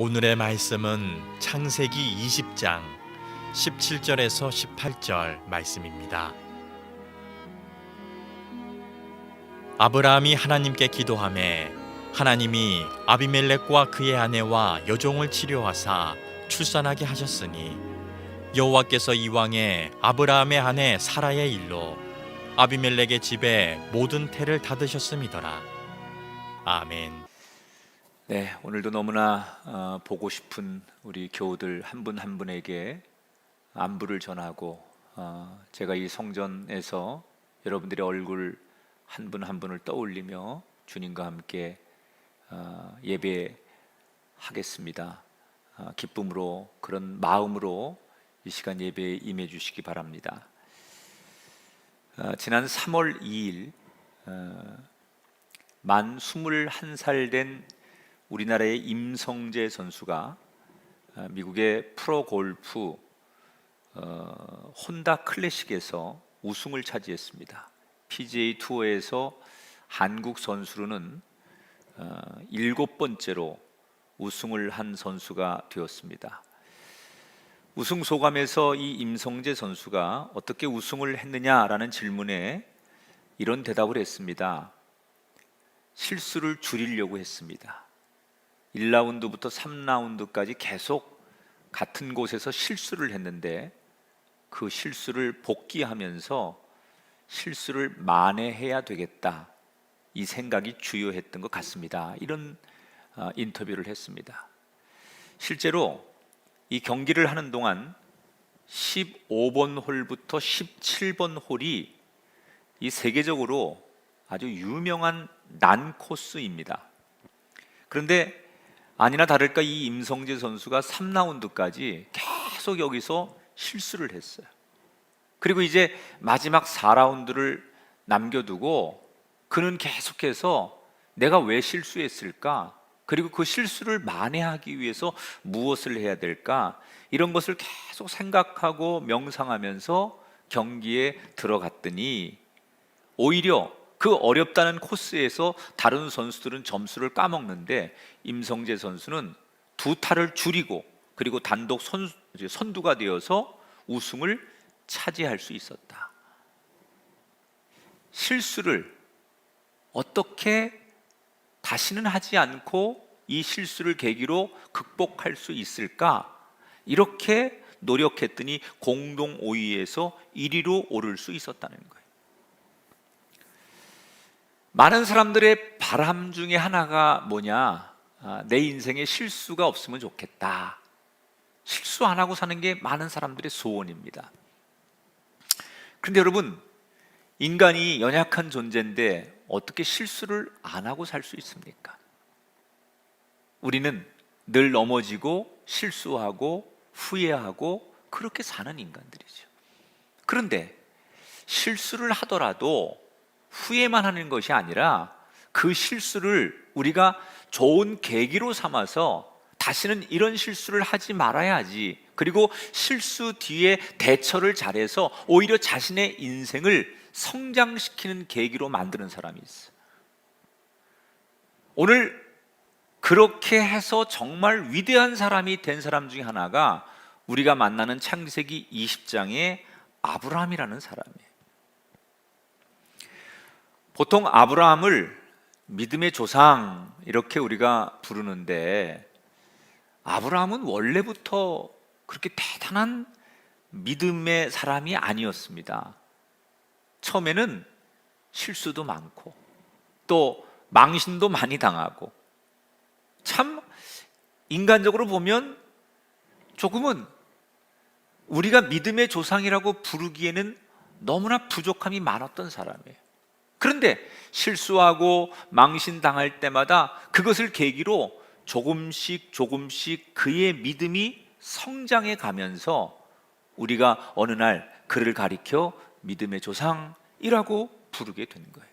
오늘의 말씀은 창세기 20장 17절에서 18절 말씀입니다. 아브라함이 하나님께 기도하매 하나님이 아비멜렉과 그의 아내와 여종을 치료하사 출산하게 하셨으니 여호와께서 이왕에 아브라함의 아내 사라의 일로 아비멜렉의 집에 모든 태를 닫으셨음이더라. 아멘. 네, 오늘도 너무나 보고 싶은 우리 교우들 한 분 한 분에게 안부를 전하고 제가 이 성전에서 여러분들의 얼굴 한 분 한 분을 떠올리며 주님과 함께 예배하겠습니다. 기쁨으로 그런 마음으로 이 시간 예배에 임해 주시기 바랍니다. 지난 3월 2일 만 21살 된 우리나라의 임성재 선수가 미국의 프로골프 혼다 클래식에서 우승을 차지했습니다. PGA 투어에서 한국 선수로는 7번째로 우승을 한 선수가 되었습니다. 우승 소감에서 이 임성재 선수가 어떻게 우승을 했느냐라는 질문에 이런 대답을 했습니다. 실수를 줄이려고 했습니다. 1라운드부터 3라운드까지 계속 같은 곳에서 실수를 했는데 그 실수를 복귀하면서 실수를 만회해야 되겠다, 이 생각이 주요했던 것 같습니다. 이런 인터뷰를 했습니다. 실제로 이 경기를 하는 동안 15번 홀부터 17번 홀이 이 세계적으로 아주 유명한 난 코스입니다. 그런데 아니나 다를까 이 임성재 선수가 3라운드까지 계속 여기서 실수를 했어요. 그리고 이제 마지막 4라운드를 남겨두고 그는 계속해서 내가 왜 실수했을까? 그리고 그 실수를 만회하기 위해서 무엇을 해야 될까? 이런 것을 계속 생각하고 명상하면서 경기에 들어갔더니 오히려 그 어렵다는 코스에서 다른 선수들은 점수를 까먹는데 임성재 선수는 2타를 줄이고 그리고 단독 선두가 되어서 우승을 차지할 수 있었다. 실수를 어떻게 다시는 하지 않고 이 실수를 계기로 극복할 수 있을까? 이렇게 노력했더니 공동 5위에서 1위로 오를 수 있었다는 거예요. 많은 사람들의 바람 중에 하나가 뭐냐? 내 인생에 실수가 없으면 좋겠다. 실수 안 하고 사는 게 많은 사람들의 소원입니다. 그런데 여러분, 인간이 연약한 존재인데 어떻게 실수를 안 하고 살 수 있습니까? 우리는 늘 넘어지고 실수하고 후회하고 그렇게 사는 인간들이죠. 그런데 실수를 하더라도 후회만 하는 것이 아니라 그 실수를 우리가 좋은 계기로 삼아서 다시는 이런 실수를 하지 말아야지, 그리고 실수 뒤에 대처를 잘해서 오히려 자신의 인생을 성장시키는 계기로 만드는 사람이 있어요. 오늘 그렇게 해서 정말 위대한 사람이 된 사람 중에 하나가 우리가 만나는 창세기 20장의 아브라함이라는 사람이에요. 보통 아브라함을 믿음의 조상 이렇게 우리가 부르는데 아브라함은 원래부터 그렇게 대단한 믿음의 사람이 아니었습니다. 처음에는 실수도 많고 또 망신도 많이 당하고, 참 인간적으로 보면 조금은 우리가 믿음의 조상이라고 부르기에는 너무나 부족함이 많았던 사람이에요. 그런데 실수하고 망신당할 때마다 그것을 계기로 조금씩 그의 믿음이 성장해 가면서 우리가 어느 날 그를 가리켜 믿음의 조상이라고 부르게 된 거예요.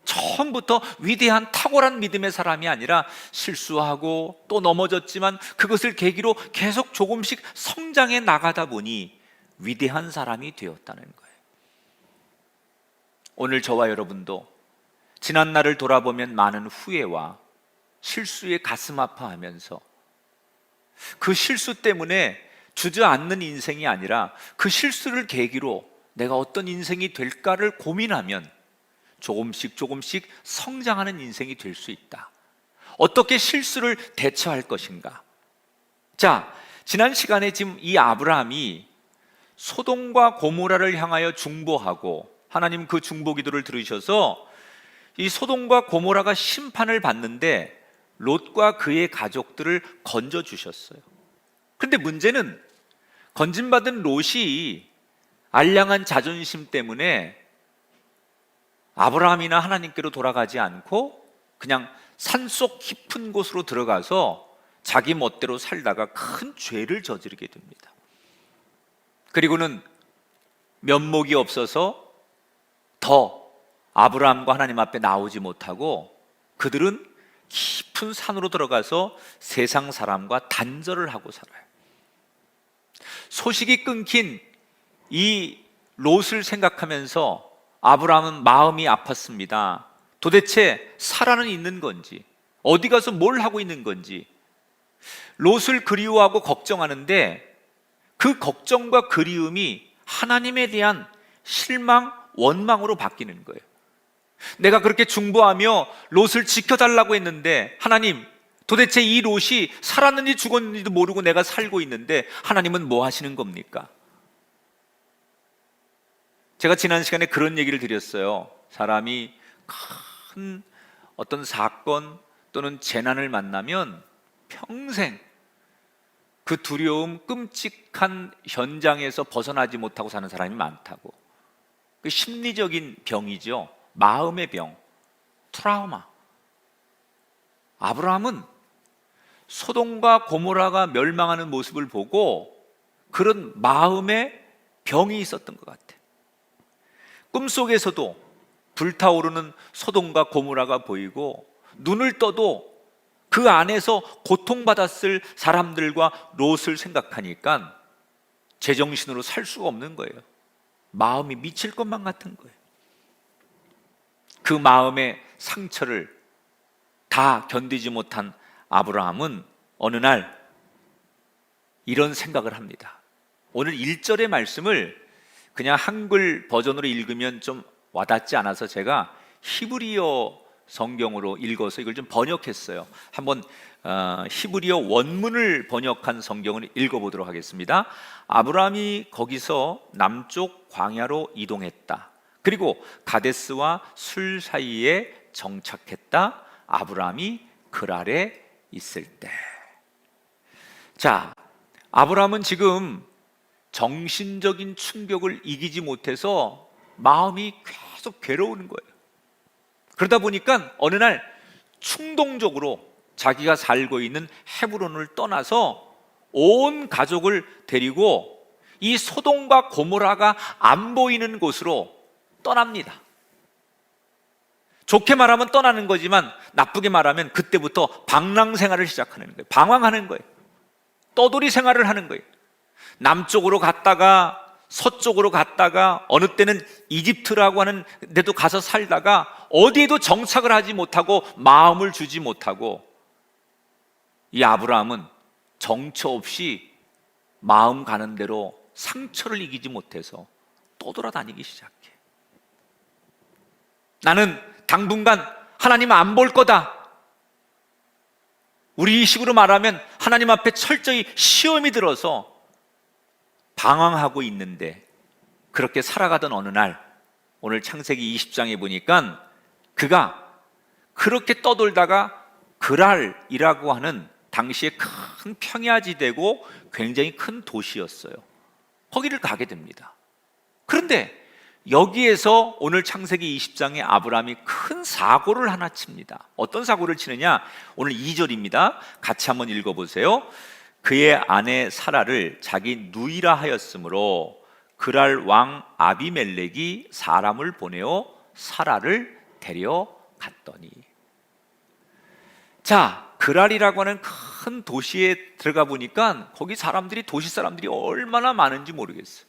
처음부터 위대한 탁월한 믿음의 사람이 아니라 실수하고 또 넘어졌지만 그것을 계기로 계속 조금씩 성장해 나가다 보니 위대한 사람이 되었다는 거예요. 오늘 저와 여러분도 지난 날을 돌아보면 많은 후회와 실수에 가슴 아파하면서 그 실수 때문에 주저앉는 인생이 아니라 그 실수를 계기로 내가 어떤 인생이 될까를 고민하면 조금씩 조금씩 성장하는 인생이 될 수 있다. 어떻게 실수를 대처할 것인가? 자, 지난 시간에 지금 이 아브라함이 소돔과 고모라를 향하여 중보하고 하나님 그 중보 기도를 들으셔서 이 소돔과 고모라가 심판을 받는데 롯과 그의 가족들을 건져 주셨어요. 그런데 문제는 건진받은 롯이 알량한 자존심 때문에 아브라함이나 하나님께로 돌아가지 않고 그냥 산속 깊은 곳으로 들어가서 자기 멋대로 살다가 큰 죄를 저지르게 됩니다. 그리고는 면목이 없어서 더 아브라함과 하나님 앞에 나오지 못하고 그들은 깊은 산으로 들어가서 세상 사람과 단절을 하고 살아요. 소식이 끊긴 이 롯을 생각하면서 아브라함은 마음이 아팠습니다. 도대체 사라는 있는 건지, 어디 가서 뭘 하고 있는 건지, 롯을 그리워하고 걱정하는데 그 걱정과 그리움이 하나님에 대한 실망, 원망으로 바뀌는 거예요. 내가 그렇게 중보하며 롯을 지켜달라고 했는데 하나님, 도대체 이 롯이 살았는지 죽었는지도 모르고 내가 살고 있는데 하나님은 뭐 하시는 겁니까? 제가 지난 시간에 그런 얘기를 드렸어요. 사람이 큰 어떤 사건 또는 재난을 만나면 평생 그 두려움, 끔찍한 현장에서 벗어나지 못하고 사는 사람이 많다고. 그 심리적인 병이죠. 마음의 병, 트라우마. 아브라함은 소돔과 고모라가 멸망하는 모습을 보고 그런 마음의 병이 있었던 것 같아요. 꿈속에서도 불타오르는 소돔과 고모라가 보이고 눈을 떠도 그 안에서 고통받았을 사람들과 롯을 생각하니까 제정신으로 살 수가 없는 거예요. 마음이 미칠 것만 같은 거예요. 그 마음의 상처를 다 견디지 못한 아브라함은 어느 날 이런 생각을 합니다. 오늘 1절의 말씀을 그냥 한글 버전으로 읽으면 좀 와닿지 않아서 제가 히브리어 성경으로 읽어서 이걸 좀 번역했어요. 한번 히브리어 원문을 번역한 성경을 읽어보도록 하겠습니다. 아브라함이 거기서 남쪽 광야로 이동했다. 그리고 가데스와 술 사이에 정착했다. 아브라함이 그랄에 있을 때. 자, 아브라함은 지금 정신적인 충격을 이기지 못해서 마음이 계속 괴로우는 거예요. 그러다 보니까 어느 날 충동적으로 자기가 살고 있는 헤브론을 떠나서 온 가족을 데리고 이 소돔과 고모라가 안 보이는 곳으로 떠납니다. 좋게 말하면 떠나는 거지만 나쁘게 말하면 그때부터 방랑 생활을 시작하는 거예요. 방황하는 거예요. 떠돌이 생활을 하는 거예요. 남쪽으로 갔다가 서쪽으로 갔다가 어느 때는 이집트라고 하는 데도 가서 살다가 어디에도 정착을 하지 못하고 마음을 주지 못하고 이 아브라함은 정처 없이 마음 가는 대로 상처를 이기지 못해서 떠돌아다니기 시작해. 나는 당분간 하나님 안 볼 거다. 우리 식으로 말하면 하나님 앞에 철저히 시험이 들어서 방황하고 있는데 그렇게 살아가던 어느 날 오늘 창세기 20장에 보니까 그가 그렇게 떠돌다가 그랄이라고 하는 당시에 큰 평야지대고 굉장히 큰 도시였어요. 거기를 가게 됩니다. 그런데 여기에서 오늘 창세기 20장에 아브라함이 큰 사고를 하나 칩니다. 어떤 사고를 치느냐? 오늘 2절입니다. 같이 한번 읽어보세요. 그의 아내 사라를 자기 누이라 하였으므로 그랄 왕 아비멜렉이 사람을 보내어 사라를 데려갔더니. 자, 그랄이라고 하는 큰 도시에 들어가 보니까 거기 사람들이, 도시 사람들이 얼마나 많은지 모르겠어요.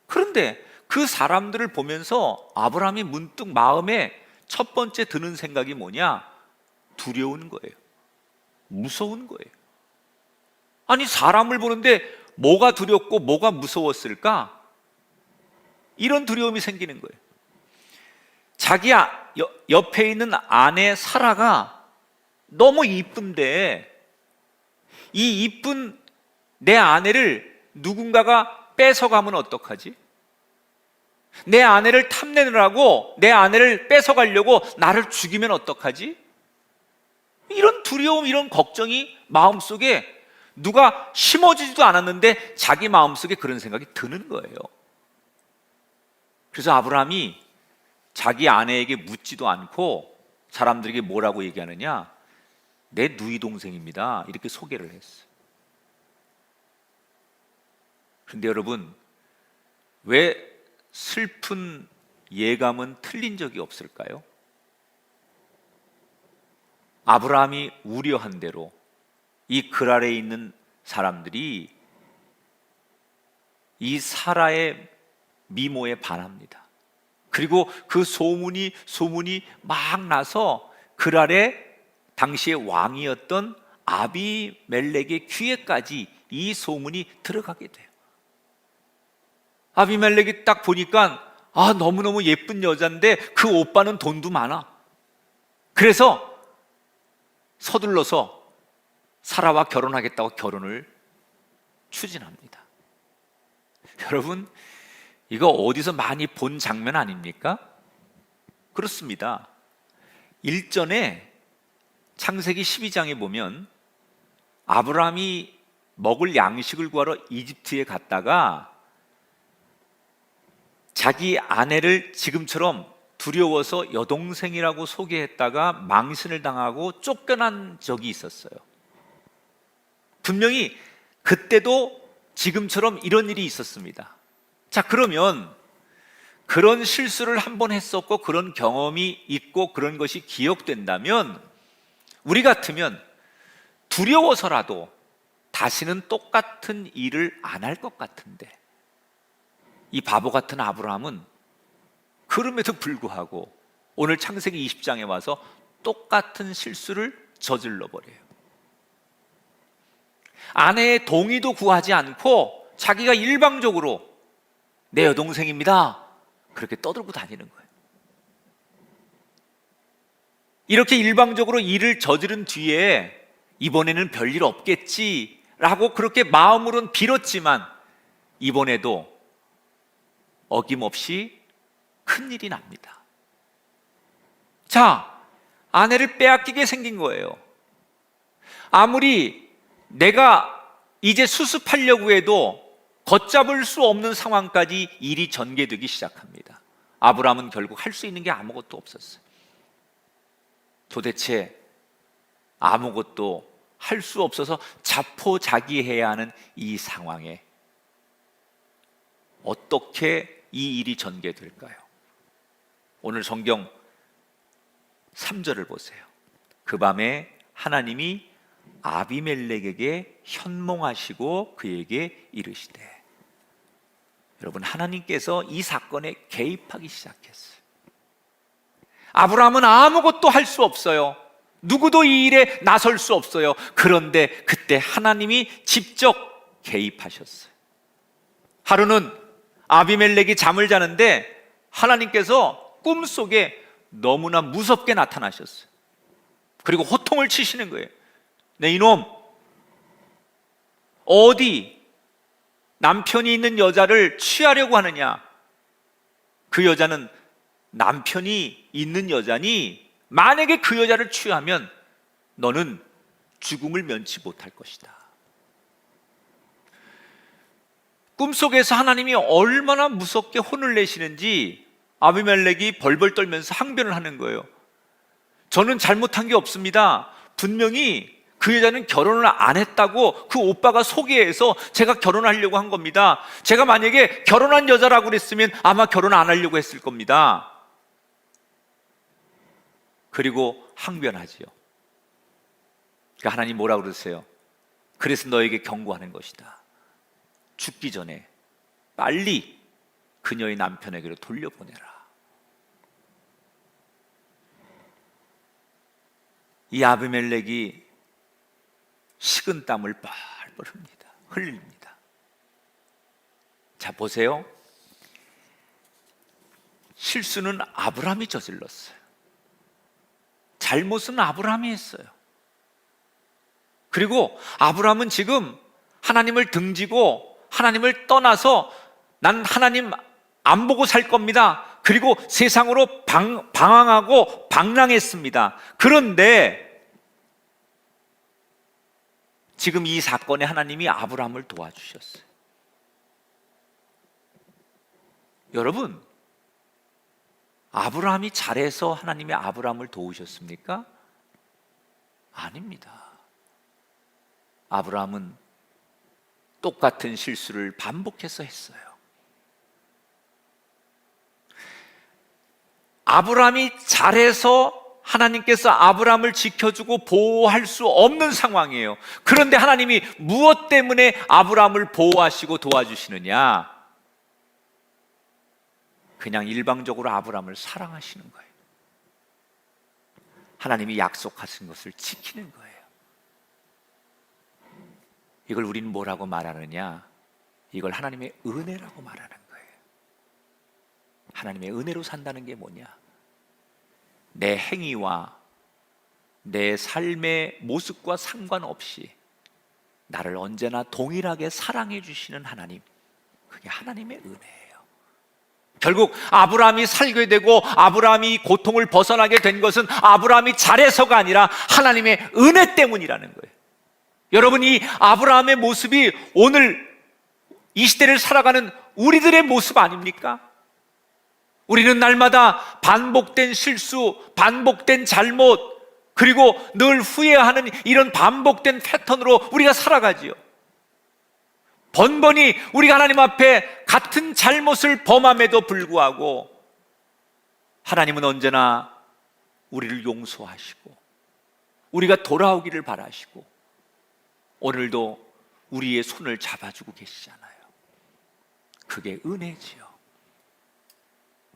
그런데 그 사람들을 보면서 아브라함이 문득 마음에 첫 번째 드는 생각이 뭐냐? 두려운 거예요. 무서운 거예요. 아니, 사람을 보는데 뭐가 두렵고 뭐가 무서웠을까? 이런 두려움이 생기는 거예요. 자기 옆에 있는 아내 사라가 너무 이쁜데 이 이쁜 내 아내를 누군가가 뺏어가면 어떡하지? 내 아내를 탐내느라고 내 아내를 뺏어가려고 나를 죽이면 어떡하지? 이런 두려움, 이런 걱정이 마음속에 누가 심어주지도 않았는데 자기 마음속에 그런 생각이 드는 거예요. 그래서 아브라함이 자기 아내에게 묻지도 않고 사람들에게 뭐라고 얘기하느냐? 내 누이 동생입니다. 이렇게 소개를 했어요. 그런데 여러분, 왜 슬픈 예감은 틀린 적이 없을까요? 아브라함이 우려한 대로 이 그랄에 있는 사람들이 이 사라의 미모에 반합니다. 그리고 그 소문이 막 나서 그랄의 당시의 왕이었던 아비멜렉의 귀에까지 이 소문이 들어가게 돼요. 아비멜렉이 딱 보니까 너무너무 예쁜 여자인데 그 오빠는 돈도 많아. 그래서 서둘러서 사라와 결혼하겠다고 결혼을 추진합니다. 여러분, 이거 어디서 많이 본 장면 아닙니까? 그렇습니다. 일전에 창세기 12장에 보면 아브라함이 먹을 양식을 구하러 이집트에 갔다가 자기 아내를 지금처럼 두려워서 여동생이라고 소개했다가 망신을 당하고 쫓겨난 적이 있었어요. 분명히 그때도 지금처럼 이런 일이 있었습니다. 자, 그러면 그런 실수를 한번 했었고 그런 경험이 있고 그런 것이 기억된다면 우리 같으면 두려워서라도 다시는 똑같은 일을 안 할 것 같은데 이 바보 같은 아브라함은 그럼에도 불구하고 오늘 창세기 20장에 와서 똑같은 실수를 저질러 버려요. 아내의 동의도 구하지 않고 자기가 일방적으로 내 여동생입니다 그렇게 떠들고 다니는 거예요. 이렇게 일방적으로 일을 저지른 뒤에 이번에는 별일 없겠지라고 그렇게 마음으로는 빌었지만 이번에도 어김없이 큰일이 납니다. 자, 아내를 빼앗기게 생긴 거예요. 아무리 내가 이제 수습하려고 해도 걷잡을 수 없는 상황까지 일이 전개되기 시작합니다. 아브라함은 결국 할 수 있는 게 아무것도 없었어요. 도대체 아무것도 할 수 없어서 자포자기해야 하는 이 상황에 어떻게 이 일이 전개될까요? 오늘 성경 3절을 보세요. 그 밤에 하나님이 아비멜렉에게 현몽하시고 그에게 이르시되. 여러분, 하나님께서 이 사건에 개입하기 시작했어요. 아브라함은 아무것도 할 수 없어요. 누구도 이 일에 나설 수 없어요. 그런데 그때 하나님이 직접 개입하셨어요. 하루는 아비멜렉이 잠을 자는데 하나님께서 꿈속에 너무나 무섭게 나타나셨어요. 그리고 호통을 치시는 거예요. 네, 이놈, 어디 남편이 있는 여자를 취하려고 하느냐? 그 여자는 남편이 있는 여자니 만약에 그 여자를 취하면 너는 죽음을 면치 못할 것이다. 꿈속에서 하나님이 얼마나 무섭게 혼을 내시는지 아비멜렉이 벌벌 떨면서 항변을 하는 거예요. 저는 잘못한 게 없습니다. 분명히 그 여자는 결혼을 안 했다고 그 오빠가 소개해서 제가 결혼하려고 한 겁니다. 제가 만약에 결혼한 여자라고 그랬으면 아마 결혼 안 하려고 했을 겁니다. 그리고 항변하지요. 그러니까 하나님 뭐라고 그러세요? 그래서 너에게 경고하는 것이다. 죽기 전에 빨리 그녀의 남편에게로 돌려보내라. 이 아비멜렉이 식은 땀을 흘립니다. 자, 보세요. 실수는 아브라함이 저질렀어요. 잘못은 아브라함이 했어요. 그리고 아브라함은 지금 하나님을 등지고 하나님을 떠나서 난 하나님 안 보고 살 겁니다. 그리고 세상으로 방황하고 방랑했습니다. 그런데 지금 이 사건에 하나님이 아브라함을 도와주셨어요. 여러분, 아브라함이 잘해서 하나님이 아브라함을 도우셨습니까? 아닙니다. 아브라함은 똑같은 실수를 반복해서 했어요. 아브라함이 잘해서 하나님께서 아브라함을 지켜주고 보호할 수 없는 상황이에요. 그런데 하나님이 무엇 때문에 아브라함을 보호하시고 도와주시느냐? 그냥 일방적으로 아브라함을 사랑하시는 거예요. 하나님이 약속하신 것을 지키는 거예요. 이걸 우리는 뭐라고 말하느냐? 이걸 하나님의 은혜라고 말하는 거예요. 하나님의 은혜로 산다는 게 뭐냐? 내 행위와 내 삶의 모습과 상관없이 나를 언제나 동일하게 사랑해 주시는 하나님, 그게 하나님의 은혜예요. 결국 아브라함이 살게 되고 아브라함이 고통을 벗어나게 된 것은 아브라함이 잘해서가 아니라 하나님의 은혜 때문이라는 거예요. 여러분, 이 아브라함의 모습이 오늘 이 시대를 살아가는 우리들의 모습 아닙니까? 우리는 날마다 반복된 실수, 반복된 잘못, 그리고 늘 후회하는 이런 반복된 패턴으로 우리가 살아가지요. 번번이 우리가 하나님 앞에 같은 잘못을 범함에도 불구하고 하나님은 언제나 우리를 용서하시고 우리가 돌아오기를 바라시고 오늘도 우리의 손을 잡아주고 계시잖아요. 그게 은혜지요.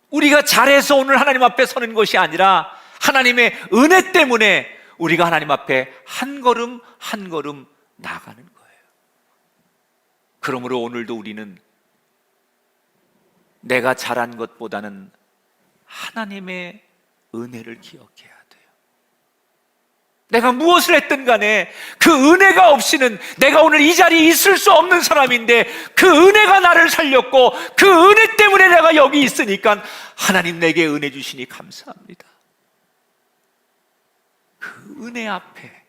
우리가 잘해서 오늘 하나님 앞에 서는 것이 아니라 하나님의 은혜 때문에 우리가 하나님 앞에 한 걸음 한 걸음 나아가는 거예요. 그러므로 오늘도 우리는 내가 잘한 것보다는 하나님의 은혜를 기억해야 돼요. 내가 무엇을 했든 간에 그 은혜가 없이는 내가 오늘 이 자리에 있을 수 없는 사람인데 그 은혜가 나를 살렸고 그 은혜 때문에 내가 여기 있으니까 하나님 내게 은혜 주시니 감사합니다. 그 은혜 앞에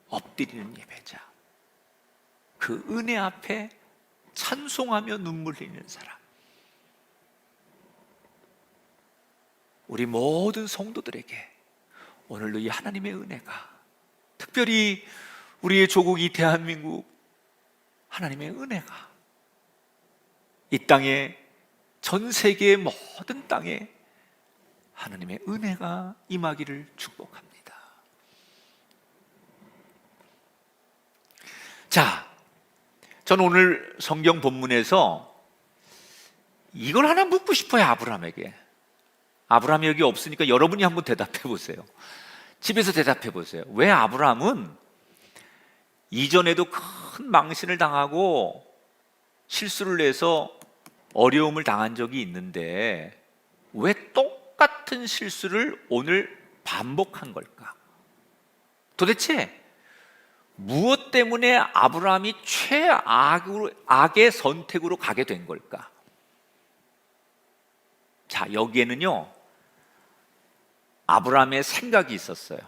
엎드리는 예배자, 그 은혜 앞에 찬송하며 눈물 흘리는 사람, 우리 모든 성도들에게 오늘도 이 하나님의 은혜가, 특별히 우리의 조국 이 대한민국 하나님의 은혜가 이 땅에, 전 세계의 모든 땅에 하나님의 은혜가 임하기를 축복합니다. 자, 저는 오늘 성경 본문에서 이걸 하나 묻고 싶어요. 아브라함에게. 아브라함이 여기 없으니까 여러분이 한번 대답해 보세요. 집에서 대답해 보세요. 왜 아브라함은 이전에도 큰 망신을 당하고 실수를 해서 어려움을 당한 적이 있는데 왜 똑같은 실수를 오늘 반복한 걸까? 도대체 무엇 때문에 아브라함이 최악의 선택으로 가게 된 걸까? 자, 여기에는요 아브라함의 생각이 있었어요.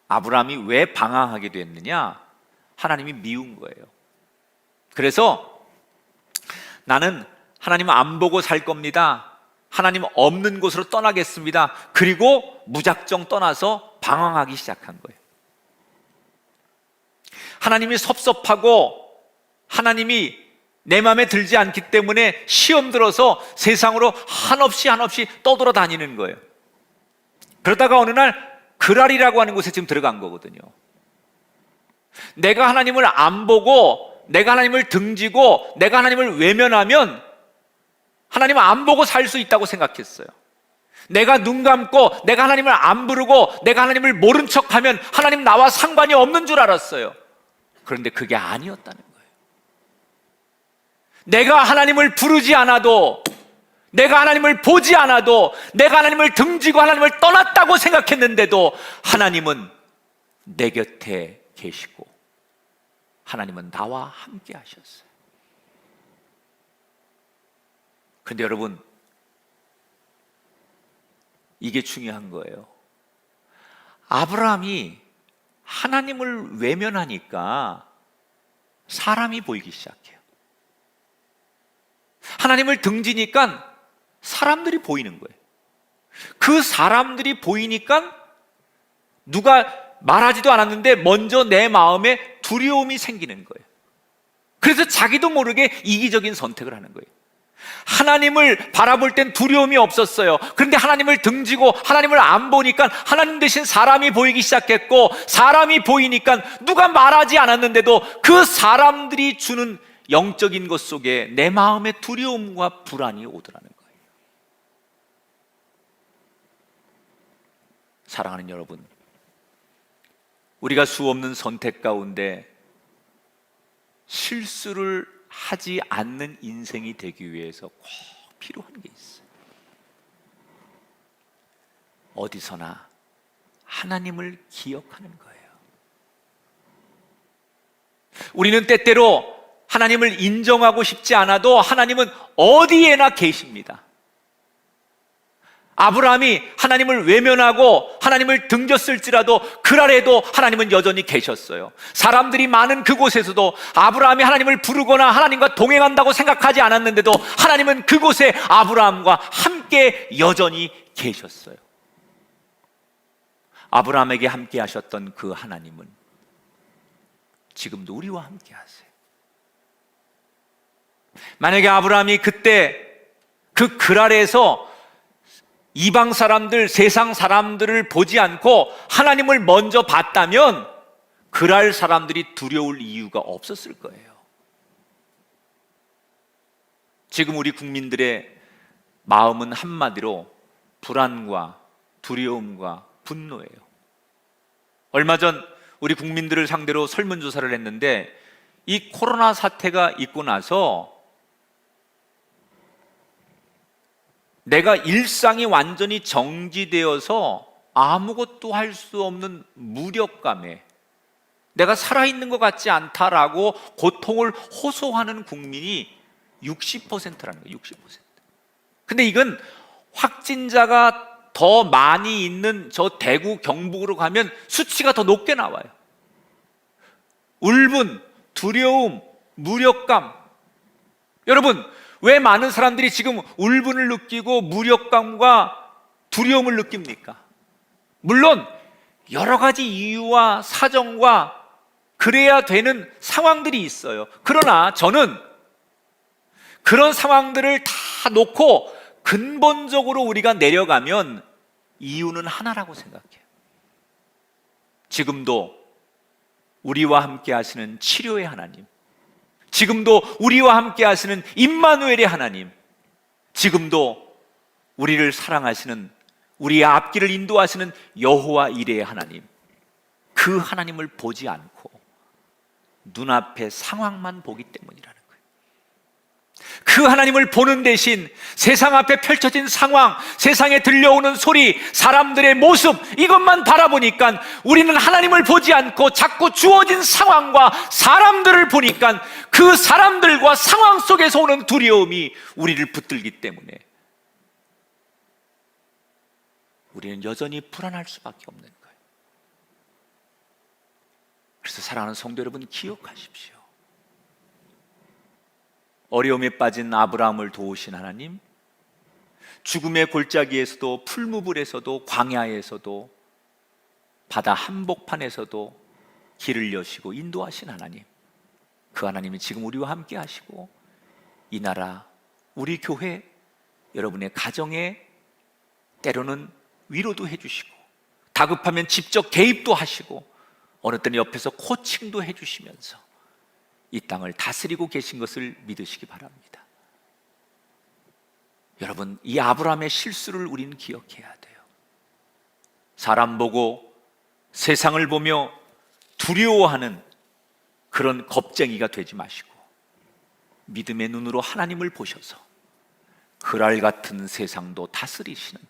아브라함이 왜 방황하게 됐느냐? 하나님이 미운 거예요. 그래서 나는 하나님 안 보고 살 겁니다. 하나님 없는 곳으로 떠나겠습니다. 그리고 무작정 떠나서 방황하기 시작한 거예요. 하나님이 섭섭하고 하나님이 내 마음에 들지 않기 때문에 시험 들어서 세상으로 한없이 떠돌아다니는 거예요. 그러다가 어느 날 그랄이라고 하는 곳에 지금 들어간 거거든요. 내가 하나님을 안 보고 내가 하나님을 등지고 내가 하나님을 외면하면 하나님을 안 보고 살 수 있다고 생각했어요. 내가 눈 감고 내가 하나님을 안 부르고 내가 하나님을 모른 척하면 하나님 나와 상관이 없는 줄 알았어요. 그런데 그게 아니었다는 거예요. 내가 하나님을 부르지 않아도, 내가 하나님을 보지 않아도, 내가 하나님을 등지고 하나님을 떠났다고 생각했는데도 하나님은 내 곁에 계시고 하나님은 나와 함께 하셨어요. 근데 여러분, 이게 중요한 거예요. 아브라함이 하나님을 외면하니까 사람이 보이기 시작해요. 하나님을 등지니까 사람들이 보이는 거예요. 그 사람들이 보이니까 누가 말하지도 않았는데 먼저 내 마음에 두려움이 생기는 거예요. 그래서 자기도 모르게 이기적인 선택을 하는 거예요. 하나님을 바라볼 땐 두려움이 없었어요. 그런데 하나님을 등지고 하나님을 안 보니까 하나님 대신 사람이 보이기 시작했고, 사람이 보이니까 누가 말하지 않았는데도 그 사람들이 주는 영적인 것 속에 내 마음에 두려움과 불안이 오더라는 거예요. 사랑하는 여러분, 우리가 수없는 선택 가운데 실수를 하지 않는 인생이 되기 위해서 꼭 필요한 게 있어요. 어디서나 하나님을 기억하는 거예요. 우리는 때때로 하나님을 인정하고 싶지 않아도 하나님은 어디에나 계십니다. 아브라함이 하나님을 외면하고 하나님을 등졌을지라도 그날에도 하나님은 여전히 계셨어요. 사람들이 많은 그곳에서도 아브라함이 하나님을 부르거나 하나님과 동행한다고 생각하지 않았는데도 하나님은 그곳에 아브라함과 함께 여전히 계셨어요. 아브라함에게 함께 하셨던 그 하나님은 지금도 우리와 함께 하세요. 만약에 아브라함이 그때 그 그랄에서 이방 사람들, 세상 사람들을 보지 않고 하나님을 먼저 봤다면 그랄 사람들이 두려울 이유가 없었을 거예요. 지금 우리 국민들의 마음은 한마디로 불안과 두려움과 분노예요. 얼마 전 우리 국민들을 상대로 설문조사를 했는데 이 코로나 사태가 있고 나서 내가 일상이 완전히 정지되어서 아무것도 할 수 없는 무력감에 내가 살아있는 것 같지 않다라고 고통을 호소하는 국민이 60%라는 거예요. 60%. 근데 이건 확진자가 더 많이 있는 저 대구, 경북으로 가면 수치가 더 높게 나와요. 울분, 두려움, 무력감. 여러분, 왜 많은 사람들이 지금 울분을 느끼고 무력감과 두려움을 느낍니까? 물론 여러 가지 이유와 사정과 그래야 되는 상황들이 있어요. 그러나 저는 그런 상황들을 다 놓고 근본적으로 우리가 내려가면 이유는 하나라고 생각해요. 지금도 우리와 함께 하시는 치료의 하나님, 지금도 우리와 함께 하시는 임마누엘의 하나님, 지금도 우리를 사랑하시는, 우리의 앞길을 인도하시는 여호와 이레의 하나님, 그 하나님을 보지 않고 눈앞의 상황만 보기 때문이라는 거예요. 그 하나님을 보는 대신 세상 앞에 펼쳐진 상황, 세상에 들려오는 소리, 사람들의 모습, 이것만 바라보니까 우리는 하나님을 보지 않고 자꾸 주어진 상황과 사람들을 보니까 그 사람들과 상황 속에서 오는 두려움이 우리를 붙들기 때문에 우리는 여전히 불안할 수밖에 없는 거예요. 그래서 사랑하는 성도 여러분, 기억하십시오. 어려움에 빠진 아브라함을 도우신 하나님, 죽음의 골짜기에서도, 풀무불에서도, 광야에서도, 바다 한복판에서도 길을 여시고 인도하신 하나님, 그 하나님이 지금 우리와 함께 하시고 이 나라, 우리 교회, 여러분의 가정에 때로는 위로도 해주시고 다급하면 직접 개입도 하시고 어느 때는 옆에서 코칭도 해주시면서 이 땅을 다스리고 계신 것을 믿으시기 바랍니다. 여러분, 이 아브라함의 실수를 우리는 기억해야 돼요. 사람 보고 세상을 보며 두려워하는 그런 겁쟁이가 되지 마시고 믿음의 눈으로 하나님을 보셔서 그랄 같은 세상도 다스리시는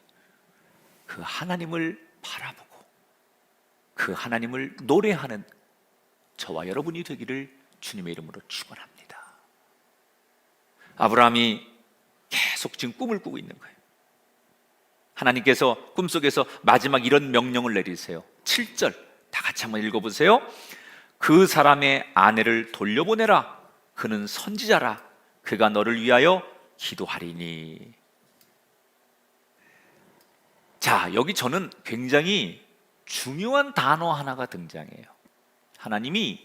그 하나님을 바라보고 그 하나님을 노래하는 저와 여러분이 되기를 주님의 이름으로 축원합니다. 아브라함이 계속 지금 꿈을 꾸고 있는 거예요. 하나님께서 꿈속에서 마지막 이런 명령을 내리세요. 7절 다 같이 한번 읽어보세요. 그 사람의 아내를 돌려보내라. 그는 선지자라. 그가 너를 위하여 기도하리니. 자, 여기 저는 굉장히 중요한 단어 하나가 등장해요. 하나님이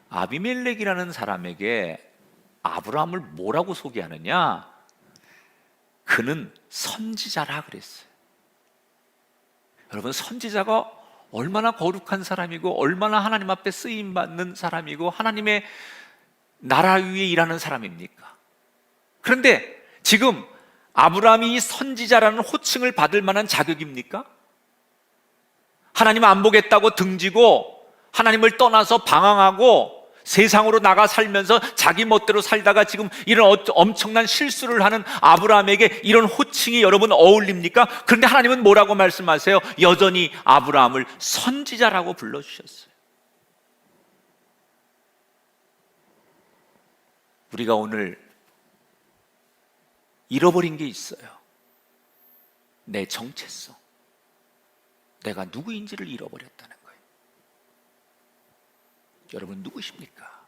아비멜렉이라는 사람에게 아브라함을 뭐라고 소개하느냐? 그는 선지자라 그랬어요. 여러분, 선지자가 얼마나 거룩한 사람이고 얼마나 하나님 앞에 쓰임받는 사람이고 하나님의 나라 위에 일하는 사람입니까? 그런데 지금 아브라함이 이 선지자라는 호칭을 받을 만한 자격입니까? 하나님 안 보겠다고 등지고 하나님을 떠나서 방황하고 세상으로 나가 살면서 자기 멋대로 살다가 지금 이런 엄청난 실수를 하는 아브라함에게 이런 호칭이 여러분 어울립니까? 그런데 하나님은 뭐라고 말씀하세요? 여전히 아브라함을 선지자라고 불러주셨어요. 우리가 오늘 잃어버린 게 있어요. 내 정체성, 내가 누구인지를 잃어버렸다는 거예요. 여러분 누구십니까?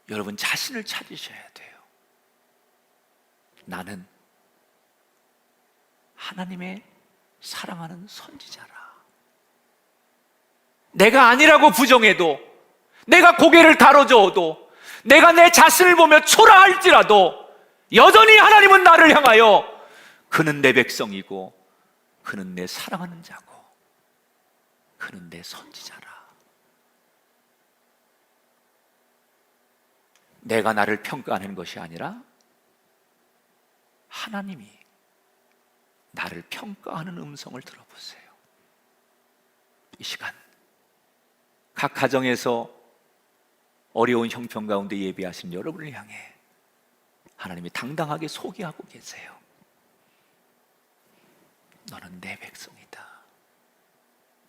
여러분 자신을 찾으셔야 돼요. 나는 하나님의 사랑하는 선지자라. 내가 아니라고 부정해도, 내가 고개를 가로저어도, 내가 내 자신을 보며 초라할지라도 여전히 하나님은 나를 향하여 그는 내 백성이고 그는 내 사랑하는 자고 그는 내 선지자라. 내가 나를 평가하는 것이 아니라 하나님이 나를 평가하는 음성을 들어보세요. 이 시간 각 가정에서 어려운 형편 가운데 예배하신 여러분을 향해 하나님이 당당하게 소개하고 계세요. 너는 내 백성이다.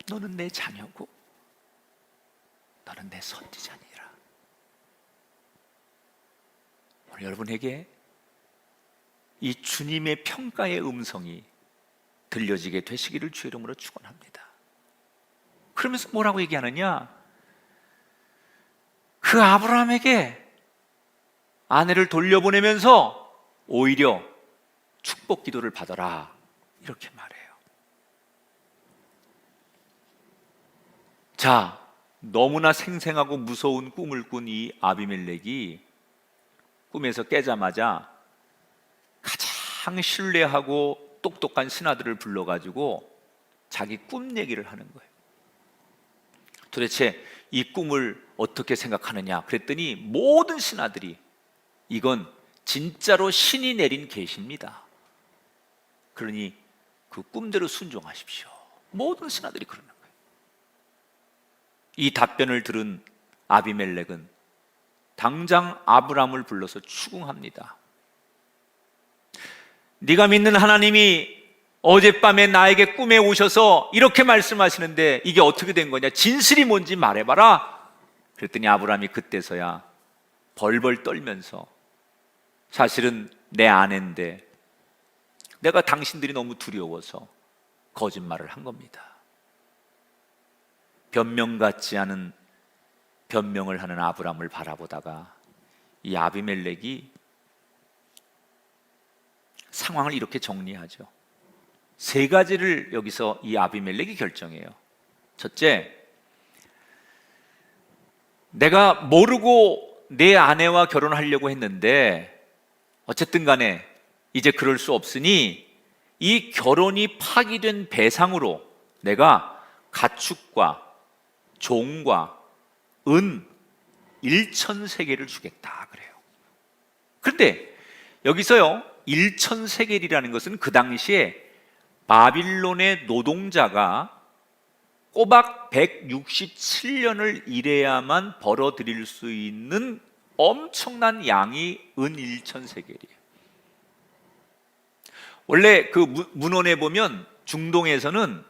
너는 내 자녀고 너는 내 선지자니라. 오늘 여러분에게 이 주님의 평가의 음성이 들려지게 되시기를 주의 이름으로 축원합니다. 그러면서 뭐라고 얘기하느냐? 그 아브라함에게 아내를 돌려보내면서 오히려 축복 기도를 받아라 이렇게 말해요. 자, 너무나 생생하고 무서운 꿈을 꾼 이 아비멜렉이 꿈에서 깨자마자 가장 신뢰하고 똑똑한 신하들을 불러가지고 자기 꿈 얘기를 하는 거예요. 도대체 이 꿈을 어떻게 생각하느냐 그랬더니 모든 신하들이 이건 진짜로 신이 내린 계시입니다. 그러니 그 꿈대로 순종하십시오. 모든 신하들이 그러는 거예요. 이 답변을 들은 아비멜렉은 당장 아브라함을 불러서 추궁합니다. 네가 믿는 하나님이 어젯밤에 나에게 꿈에 오셔서 이렇게 말씀하시는데 이게 어떻게 된 거냐? 진실이 뭔지 말해봐라. 그랬더니 아브라함이 그때서야 벌벌 떨면서 사실은 내 아내인데 내가 당신들이 너무 두려워서 거짓말을 한 겁니다. 변명 같지 않은 변명을 하는 아브라함을 바라보다가 이 아비멜렉이 상황을 이렇게 정리하죠. 세 가지를 여기서 이 아비멜렉이 결정해요. 첫째, 내가 모르고 내 아내와 결혼하려고 했는데 어쨌든 간에 이제 그럴 수 없으니 이 결혼이 파기된 배상으로 내가 가축과 종과 은 1,000세겔을 주겠다 그래요. 그런데 여기서요 1,000세겔이라는 것은 그 당시에 바빌론의 노동자가 꼬박 167년을 일해야만 벌어들일 수 있는 엄청난 양이 은 1,000세겔이에요. 원래 그 문헌에 보면 중동에서는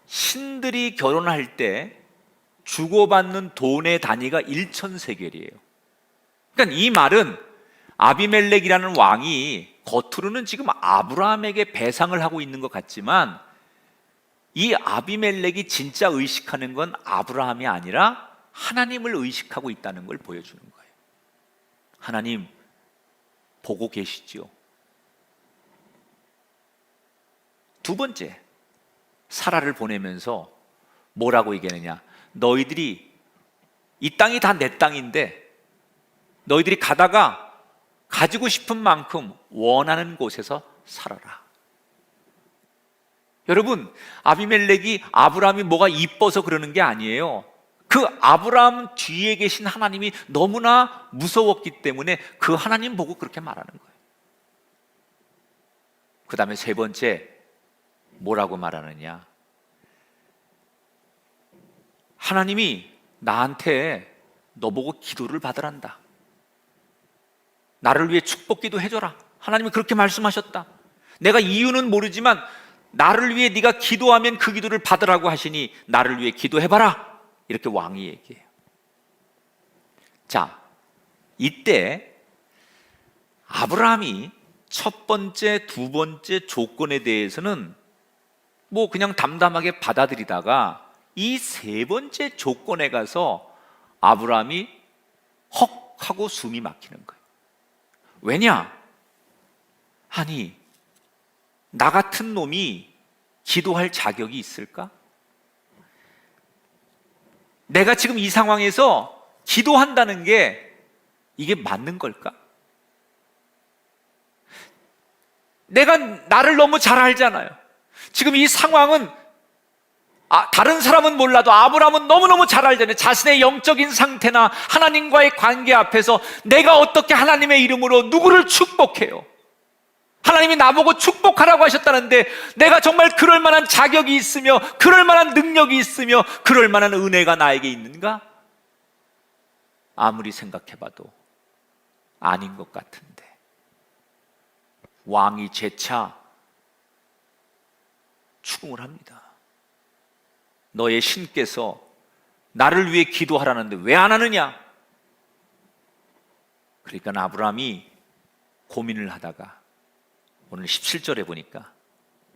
신들이 결혼할 때 주고받는 돈의 단위가 1,000세겔이에요. 그러니까 이 말은 아비멜렉이라는 왕이 겉으로는 지금 아브라함에게 배상을 하고 있는 것 같지만 이 아비멜렉이 진짜 의식하는 건 아브라함이 아니라 하나님을 의식하고 있다는 걸 보여주는 거예요. 하나님 보고 계시죠? 두 번째, 사라를 보내면서 뭐라고 얘기하느냐? 너희들이 이 땅이 다 내 땅인데 너희들이 가다가 가지고 싶은 만큼 원하는 곳에서 살아라. 여러분, 아비멜렉이 아브라함이 뭐가 이뻐서 그러는 게 아니에요. 그 아브라함 뒤에 계신 하나님이 너무나 무서웠기 때문에 그 하나님 보고 그렇게 말하는 거예요. 그 다음에 세 번째, 뭐라고 말하느냐? 하나님이 나한테 너 보고 기도를 받으란다. 나를 위해 축복기도 해줘라. 하나님이 그렇게 말씀하셨다. 내가 이유는 모르지만 나를 위해 네가 기도하면 그 기도를 받으라고 하시니 나를 위해 기도해봐라. 이렇게 왕이 얘기해요. 자, 이때 아브라함이 첫 번째, 두 번째 조건에 대해서는 뭐 그냥 담담하게 받아들이다가 이 세 번째 조건에 가서 아브라함이 헉 하고 숨이 막히는 거예요. 왜냐? 아니, 나 같은 놈이 기도할 자격이 있을까? 내가 지금 이 상황에서 기도한다는 게 이게 맞는 걸까? 내가 나를 너무 잘 알잖아요. 지금 이 상황은 다른 사람은 몰라도 아브라함은 너무너무 잘 알잖아요. 자신의 영적인 상태나 하나님과의 관계 앞에서 내가 어떻게 하나님의 이름으로 누구를 축복해요? 하나님이 나보고 축복하라고 하셨다는데 내가 정말 그럴 만한 자격이 있으며 그럴 만한 능력이 있으며 그럴 만한 은혜가 나에게 있는가? 아무리 생각해봐도 아닌 것 같은데 왕이 재차 추궁을 합니다. 너의 신께서 나를 위해 기도하라는데 왜 안 하느냐? 그러니까 아브라함이 고민을 하다가 오늘 17절에 보니까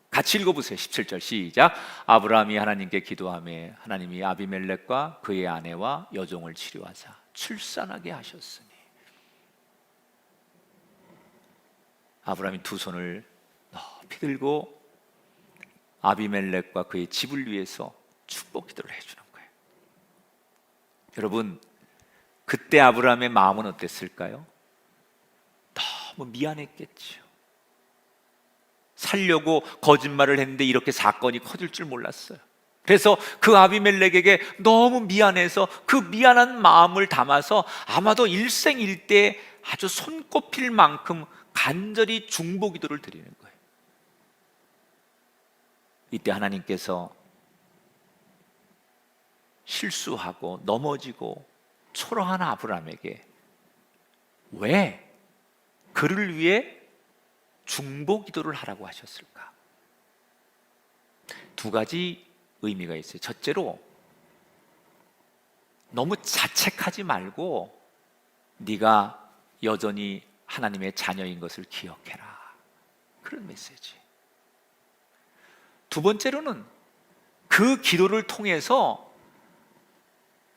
같이 읽어보세요. 17절 시작. 아브라함이 하나님께 기도하며 하나님이 아비멜렉과 그의 아내와 여종을 치료하사 출산하게 하셨으니. 아브라함이 두 손을 높이 들고 아비멜렉과 그의 집을 위해서 축복 기도를 해주는 거예요. 여러분, 그때 아브라함의 마음은 어땠을까요? 너무 미안했겠죠. 살려고 거짓말을 했는데 이렇게 사건이 커질 줄 몰랐어요. 그래서 그 아비멜렉에게 너무 미안해서 그 미안한 마음을 담아서 아마도 일생일대 아주 손꼽힐 만큼 간절히 중보 기도를 드리는 거예요. 이때 하나님께서 실수하고 넘어지고 초라한 아브라함에게 왜 그를 위해 중보 기도를 하라고 하셨을까? 두 가지 의미가 있어요. 첫째로 너무 자책하지 말고 네가 여전히 하나님의 자녀인 것을 기억해라. 그런 메시지. 두 번째로는 그 기도를 통해서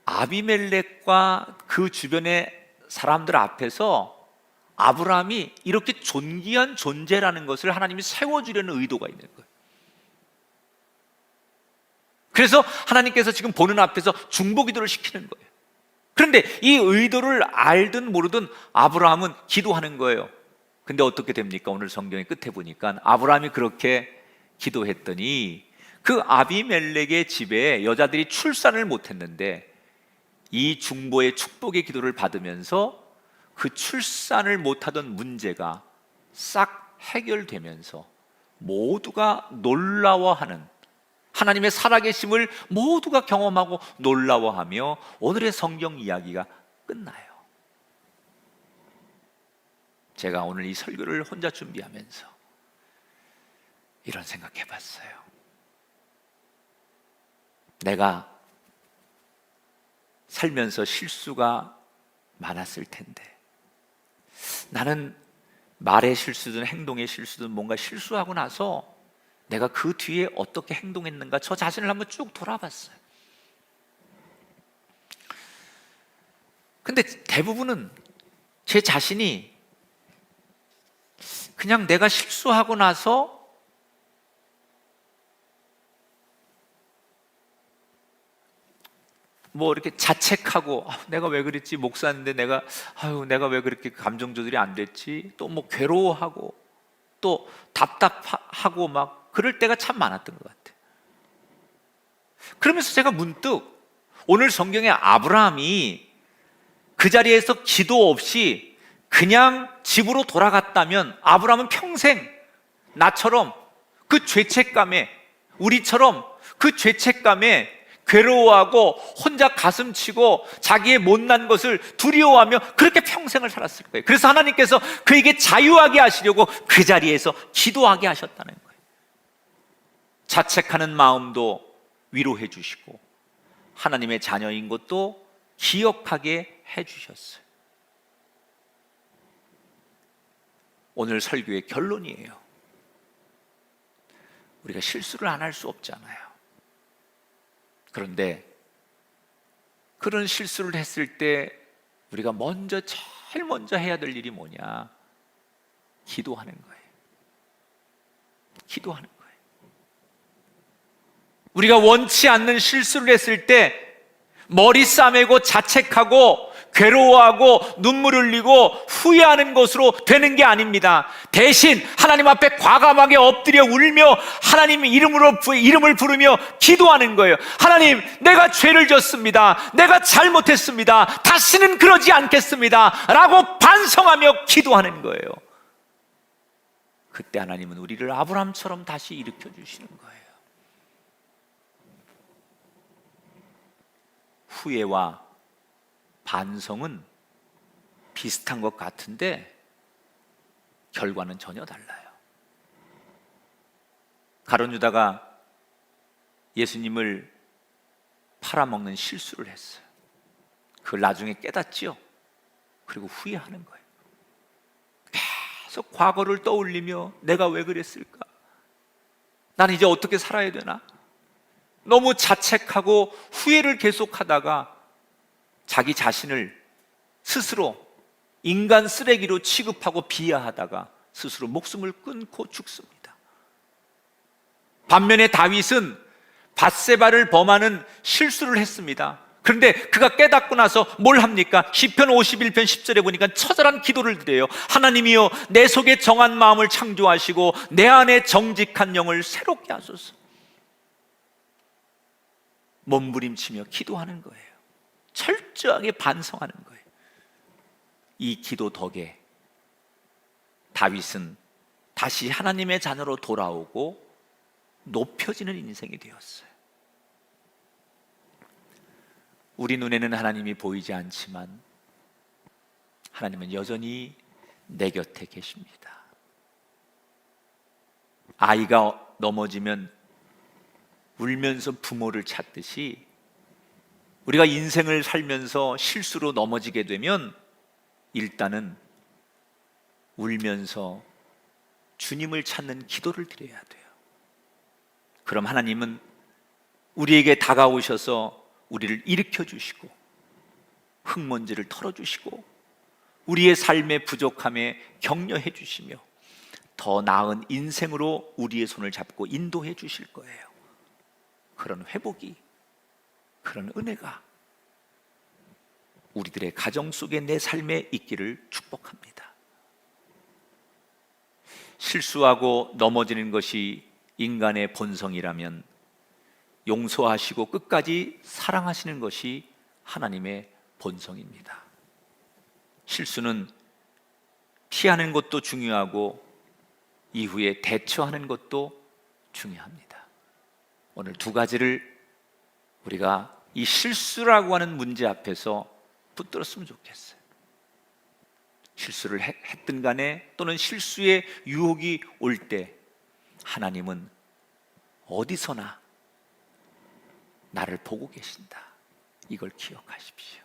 아비멜렉과 그 주변의 사람들 앞에서 아브라함이 이렇게 존귀한 존재라는 것을 하나님이 세워주려는 의도가 있는 거예요. 그래서 하나님께서 지금 보는 앞에서 중보 기도를 시키는 거예요. 그런데 이 의도를 알든 모르든 아브라함은 기도하는 거예요. 근데 어떻게 됩니까? 오늘 성경의 끝에 보니까 아브라함이 그렇게 기도했더니 그 아비멜렉의 집에 여자들이 출산을 못했는데 이 중보의 축복의 기도를 받으면서 그 출산을 못하던 문제가 싹 해결되면서 모두가 놀라워하는 하나님의 살아계심을 모두가 경험하고 놀라워하며 오늘의 성경 이야기가 끝나요. 제가 오늘 이 설교를 혼자 준비하면서 이런 생각해 봤어요. 내가 살면서 실수가 많았을 텐데, 나는 말의 실수든 행동의 실수든 뭔가 실수하고 나서 내가 그 뒤에 어떻게 행동했는가, 저 자신을 한번 쭉 돌아봤어요. 근데 대부분은 제 자신이 그냥 내가 실수하고 나서 뭐 이렇게 자책하고, 내가 왜 그랬지, 목사인데 내가 왜 그렇게 감정 조절이 안 됐지, 또 뭐 괴로워하고 또 답답하고 막 그럴 때가 참 많았던 것 같아요. 그러면서 제가 문득 오늘 성경에 아브라함이 그 자리에서 기도 없이 그냥 집으로 돌아갔다면 아브라함은 평생 나처럼 그 죄책감에, 우리처럼 그 죄책감에 괴로워하고 혼자 가슴치고 자기의 못난 것을 두려워하며 그렇게 평생을 살았을 거예요. 그래서 하나님께서 그에게 자유하게 하시려고 그 자리에서 기도하게 하셨다는 거예요. 자책하는 마음도 위로해 주시고 하나님의 자녀인 것도 기억하게 해 주셨어요. 오늘 설교의 결론이에요. 우리가 실수를 안 할 수 없잖아요. 그런데 그런 실수를 했을 때 우리가 제일 먼저 해야 될 일이 뭐냐? 기도하는 거예요. 기도하는 거예요. 우리가 원치 않는 실수를 했을 때 머리 싸매고 자책하고 괴로워하고 눈물 흘리고 후회하는 것으로 되는 게 아닙니다. 대신 하나님 앞에 과감하게 엎드려 울며 하나님 이름을 부르며 기도하는 거예요. 하나님, 내가 죄를 졌습니다. 내가 잘못했습니다. 다시는 그러지 않겠습니다. 라고 반성하며 기도하는 거예요. 그때 하나님은 우리를 아브라함처럼 다시 일으켜 주시는 거예요. 후회와 반성은 비슷한 것 같은데 결과는 전혀 달라요. 가룟 유다가 예수님을 팔아먹는 실수를 했어요. 그걸 나중에 깨닫지요. 그리고 후회하는 거예요. 계속 과거를 떠올리며 내가 왜 그랬을까? 나는 이제 어떻게 살아야 되나? 너무 자책하고 후회를 계속하다가 자기 자신을 스스로 인간 쓰레기로 취급하고 비하하다가 스스로 목숨을 끊고 죽습니다. 반면에 다윗은 밧세바를 범하는 실수를 했습니다. 그런데 그가 깨닫고 나서 뭘 합니까? 시편 51편 10절에 보니까 처절한 기도를 드려요. 하나님이여, 내 속에 정한 마음을 창조하시고 내 안에 정직한 영을 새롭게 하소서. 몸부림치며 기도하는 거예요. 철저하게 반성하는 거예요. 이 기도 덕에 다윗은 다시 하나님의 자녀로 돌아오고 높여지는 인생이 되었어요. 우리 눈에는 하나님이 보이지 않지만 하나님은 여전히 내 곁에 계십니다. 아이가 넘어지면 울면서 부모를 찾듯이 우리가 인생을 살면서 실수로 넘어지게 되면 일단은 울면서 주님을 찾는 기도를 드려야 돼요. 그럼 하나님은 우리에게 다가오셔서 우리를 일으켜 주시고 흙먼지를 털어주시고 우리의 삶의 부족함에 격려해 주시며 더 나은 인생으로 우리의 손을 잡고 인도해 주실 거예요. 그런 회복이, 그런 은혜가 우리들의 가정 속에 내 삶에 있기를 축복합니다. 실수하고 넘어지는 것이 인간의 본성이라면 용서하시고 끝까지 사랑하시는 것이 하나님의 본성입니다. 실수는 피하는 것도 중요하고 이후에 대처하는 것도 중요합니다. 오늘 두 가지를 우리가 이 실수라고 하는 문제 앞에서 붙들었으면 좋겠어요. 실수를 했든 간에 또는 실수의 유혹이 올 때 하나님은 어디서나 나를 보고 계신다. 이걸 기억하십시오.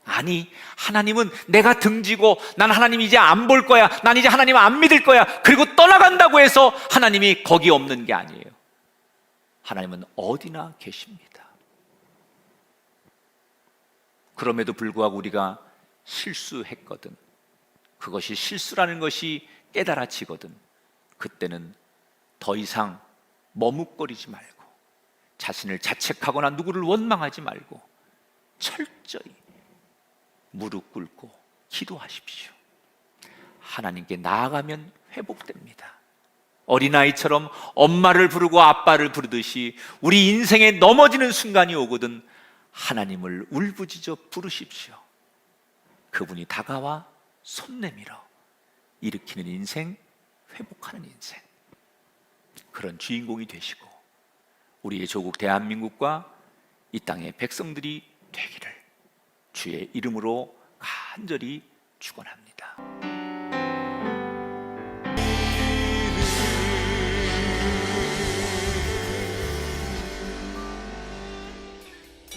아니, 하나님은 내가 등지고 난 하나님 이제 안 볼 거야, 난 이제 하나님 안 믿을 거야, 그리고 떠나간다고 해서 하나님이 거기 없는 게 아니에요. 하나님은 어디나 계십니다. 그럼에도 불구하고 우리가 실수했거든, 그것이 실수라는 것이 깨달아지거든, 그때는 더 이상 머뭇거리지 말고 자신을 자책하거나 누구를 원망하지 말고 철저히 무릎 꿇고 기도하십시오. 하나님께 나아가면 회복됩니다. 어린아이처럼 엄마를 부르고 아빠를 부르듯이 우리 인생에 넘어지는 순간이 오거든 하나님을 울부짖어 부르십시오. 그분이 다가와 손 내밀어 일으키는 인생, 회복하는 인생, 그런 주인공이 되시고 우리의 조국 대한민국과 이 땅의 백성들이 되기를 주의 이름으로 간절히 축원합니다.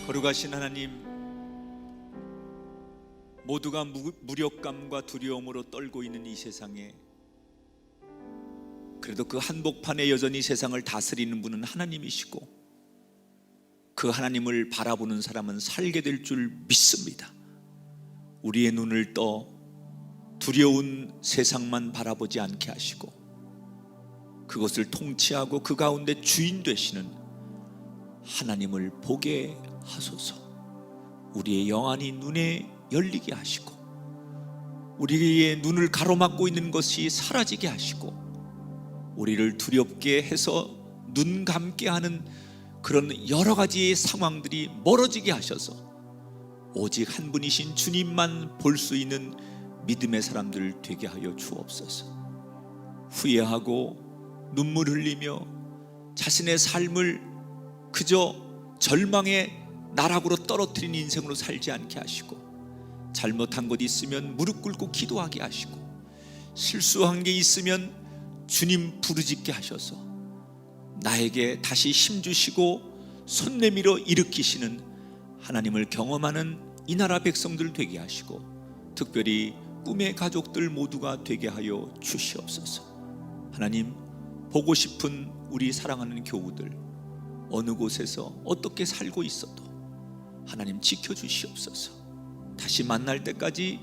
거룩하신 하나님, 모두가 무력감과 두려움으로 떨고 있는 이 세상에 그래도 그 한복판에 여전히 세상을 다스리는 분은 하나님이시고 그 하나님을 바라보는 사람은 살게 될 줄 믿습니다. 우리의 눈을 떠 두려운 세상만 바라보지 않게 하시고 그것을 통치하고 그 가운데 주인 되시는 하나님을 보게 하소서. 우리의 영안이 눈에 열리게 하시고 우리의 눈을 가로막고 있는 것이 사라지게 하시고 우리를 두렵게 해서 눈 감게 하는 그런 여러 가지의 상황들이 멀어지게 하셔서 오직 한 분이신 주님만 볼 수 있는 믿음의 사람들 되게 하여 주옵소서. 후회하고 눈물 흘리며 자신의 삶을 그저 절망의 나락으로 떨어뜨린 인생으로 살지 않게 하시고 잘못한 것 있으면 무릎 꿇고 기도하게 하시고 실수한 게 있으면 주님 부르짖게 하셔서 나에게 다시 힘 주시고 손 내밀어 일으키시는 하나님을 경험하는 이 나라 백성들 되게 하시고 특별히 꿈의 가족들 모두가 되게 하여 주시옵소서. 하나님, 보고 싶은 우리 사랑하는 교우들 어느 곳에서 어떻게 살고 있어도 하나님 지켜주시옵소서. 다시 만날 때까지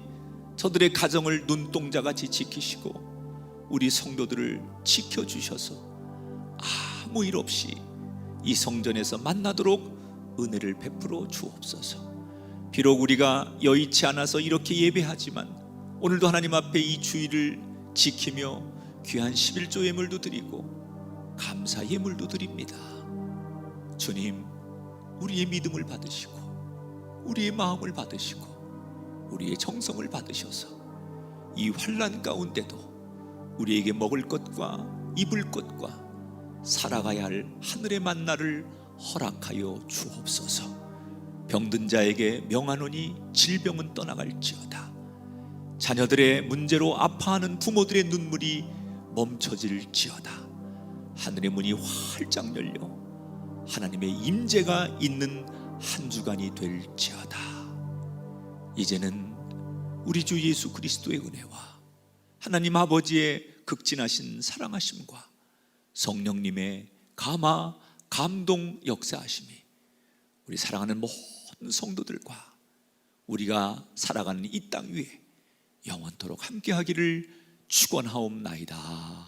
저들의 가정을 눈동자같이 지키시고 우리 성도들을 지켜주셔서 아무 일 없이 이 성전에서 만나도록 은혜를 베풀어 주옵소서. 비록 우리가 여의치 않아서 이렇게 예배하지만 오늘도 하나님 앞에 이 주일을 지키며 귀한 11조 예물도 드리고 감사 예물도 드립니다. 주님, 우리의 믿음을 받으시고 우리의 마음을 받으시고 우리의 정성을 받으셔서 이 환난 가운데도 우리에게 먹을 것과 입을 것과 살아가야 할 하늘의 만나를 허락하여 주옵소서. 병든 자에게 명하노니 질병은 떠나갈지어다. 자녀들의 문제로 아파하는 부모들의 눈물이 멈춰질지어다. 하늘의 문이 활짝 열려 하나님의 임재가 있는 한 주간이 될지어다. 이제는 우리 주 예수 그리스도의 은혜와 하나님 아버지의 극진하신 사랑하심과 성령님의 감화 감동 역사하심이 우리 사랑하는 모든 성도들과 우리가 살아가는 이 땅 위에 영원토록 함께하기를 축원하옵나이다.